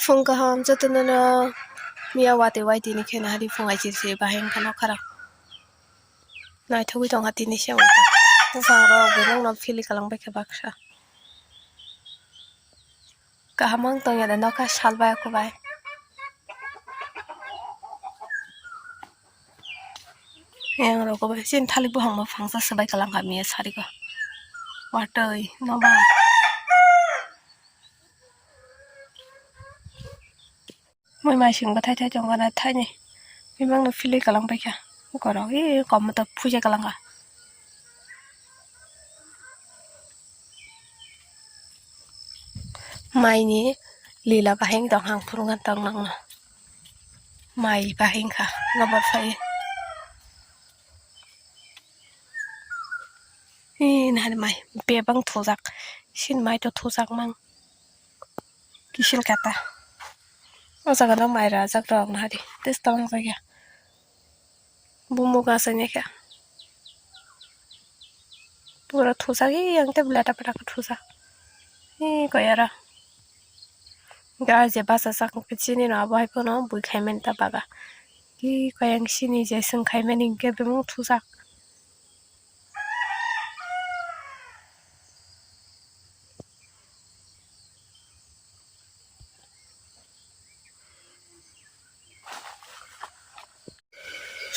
Phung kaham jatana miya wate waiti ni kena hari phung ai chirse baheng kana khara nai thawi tong hati ni sewa phung ro benang no fili kalang ba ke baksa kahamang tong ya no ka salba ko bai yang ro ko bai sin thali bu hang ma phangsa sabai kalang ha miya sari ko watoi no ba moi mai sing ba thai thai jong na thai ni bimang no fili kalang ba kya ko ro hi kom ta phuje kalang ha mai ni lila baheng dong hang phurungan tong nang na mai baheng kha ngabor phai nah mai bebang thojak sin mai to thojak mang kisil kata o jaga no mai rajak rok na hari tes tong jaga bumu ga sanya kya pura thojak yang te blata pata ka thojak ko yara ga je basa sak chini no abai ko no bui khaimen ta baga ki koyang sini je sing khaimen ingke bemu thojak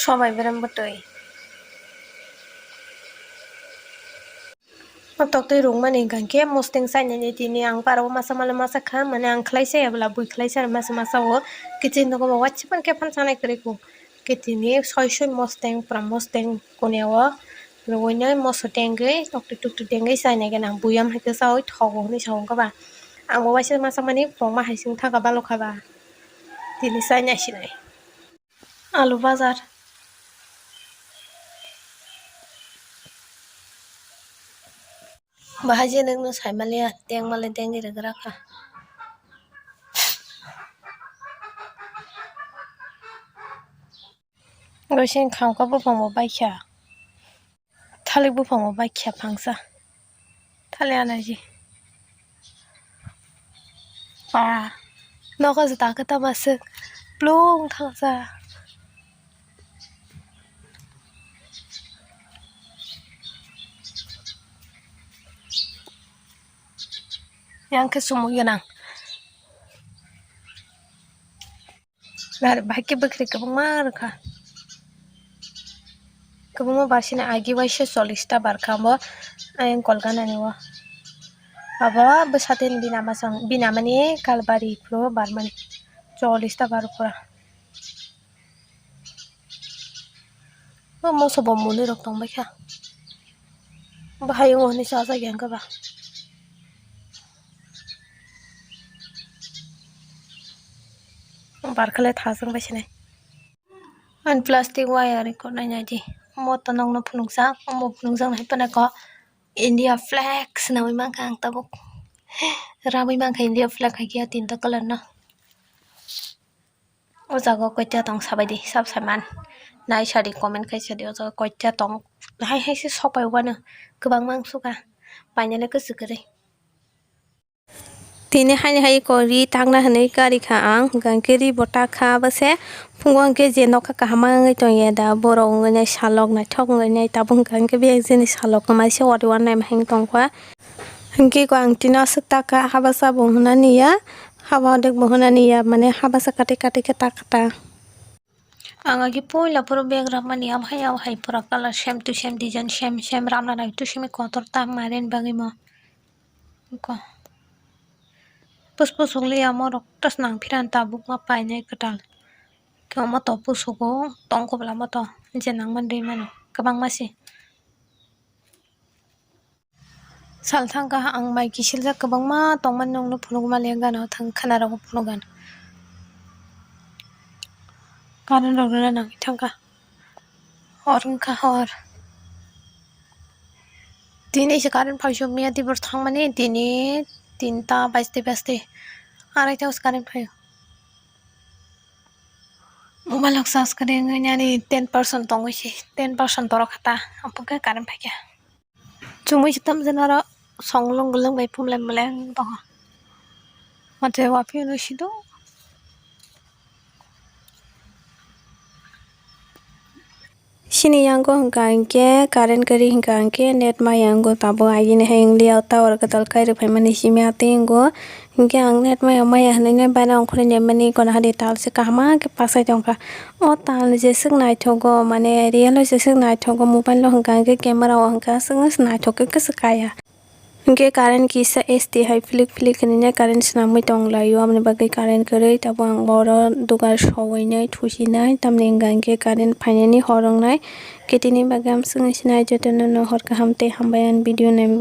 সবাই বেরাম বটই toktai rung mani gangke mosteng sai ni tini ang paro masa mala masa kha mane ang khlai sai abla bui khlai sai masa masa o kitchen no go wach pan ke pan sanai kre ko kitini soy mosteng pra mosteng konewa roinai mosotengge toktai tengai sai ne ganang buyam hake sai thogo ni saung ka ba ang bo waisa masa mani proma haising thaga balo khaba tini sai na sinai alu bazar bahaje nang no sai malia teng male tengi regara kha Rosin khang ka bu phang mo bai kha thalik bu phang mo bai kha phangsa thale anaji pa no ka zata ka ta masuk plung thangsa yang ke sumu yanang nar bhaki bakri ka mar kha kabuma basina agi waise 40 ta bar khamo ayang kolgana ni wa aba besatin binamani kalbari pro barmani 40 ta bar pura mo sobo muni rok tong ba kha bahayong oni sa sa gyang ka ba bar khale thasang ba sinai an plastic wire ko na nya ji mo to nong no phunungsa mo phunungsang hai pana ko India flag na wi mang kang tabuk ramai mang kha India flag hai kia tin ta color na o jago koita tong sabai di sab saman nai sari comment khai sadi o jago koita tong hai se sopai wana kubang mang suka painale ko sukare tini hai ko ri tangna hanai kari kha ang gangkeri bota kha base phungwang ke je nokha kahamangai tongye da borong ngai salok na thok ngai tabung gangke be jeni salok mai se wadi wan nai hang tongkha hangke ko ang tina sakta ka habasa bohna niya haba dek bohna niya mane habasa kate kate ke takta anga ki poila puro bag ramani am hai pura color same to same design same ramna nai to same kotor ta maren bagi mo ko puspus ungli amor tas nang phiran tabuk ma painai katal kama to pusuko tongko bla ma to jenang man dei mano kabang masi salthang ka ang mai kisil ja kabang ma tongman nong no phunug ma lenga no thang khana ro phunugan karan ro na nang thangka orung ka hor tini se karan phaisho miya di bor thang mani tini tinta baste arai ta us karan phayo mobile ok sas kare ngani 10% tongoi si 10% torok khata apka karan phakya chumui sitam janara songlong golong bai phumlem mleng to mate wapi no sido Sini yango hingke current kari hingke net mayango tabo agini hang liao tower katal kairo phaimani simya tingo hingke ang net maya hanai bana ongkhore nemani kona hadi tal se kahama ke pasai tongka o tal jesik naithogo mane real jesik naithogo mobile lo hingke camera o hingka sing naithoke kaya hingke current kisa ST hai flick ni current snamui tonglaio amni bagai current kari tabo ang boro dugar sowainai thusinai tamni hingke current phainani horongnai ketini bagai am singai sinai jotono no hor kaham tei hambayan video naimi.